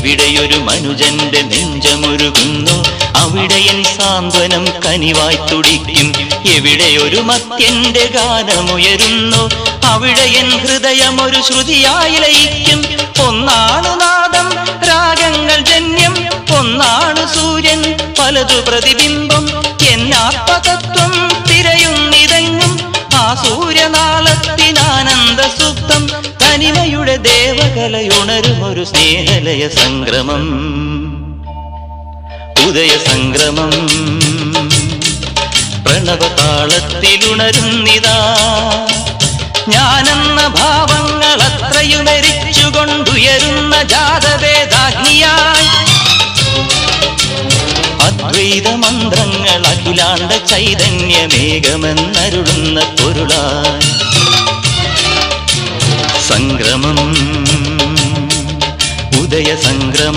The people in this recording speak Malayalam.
എവിടെയൊരു മനുജന്റെ നെഞ്ചമുരുകുന്നു അവിടെയൻ സാന്ത്വനം കനിവായി തുടിക്കും. എവിടെയൊരു മത്യന്റെ ഗാനമുയരുന്നു അവിടെയൻ ഹൃദയമൊരു ശ്രുതിയായി ലയിക്കും. ഒന്നാണു നാദം രാഗങ്ങൾ ജന്യം, ഒന്നാണു സൂര്യൻ പലതു പ്രതിബിംബം. എന്നാത്മതത്വം തിരയുന്നിതെങ്ങും ആ സൂര്യനാളത്തിനാനന്ദ സുപ്തം. തനിമയുടെ ദേവകലയുണരുമൊരു സ്നേഹലയ സംക്രമം, ഉദയ സംക്രമം. പ്രണവതാളത്തിലുണരുന്നിതാ ഞാനെന്ന ഭാവങ്ങൾ അത്രയുമരിച്ചുകൊണ്ടുയരുന്ന ജാതവേദാഗ്നിയായി. അദ്വൈത മന്ത്രങ്ങൾ അഖിലാണ്ട ചൈതന്യമേകമെന്നരുളുന്ന പൊരുളായി. സംക്രമം, ഉദയ സംക്രമം.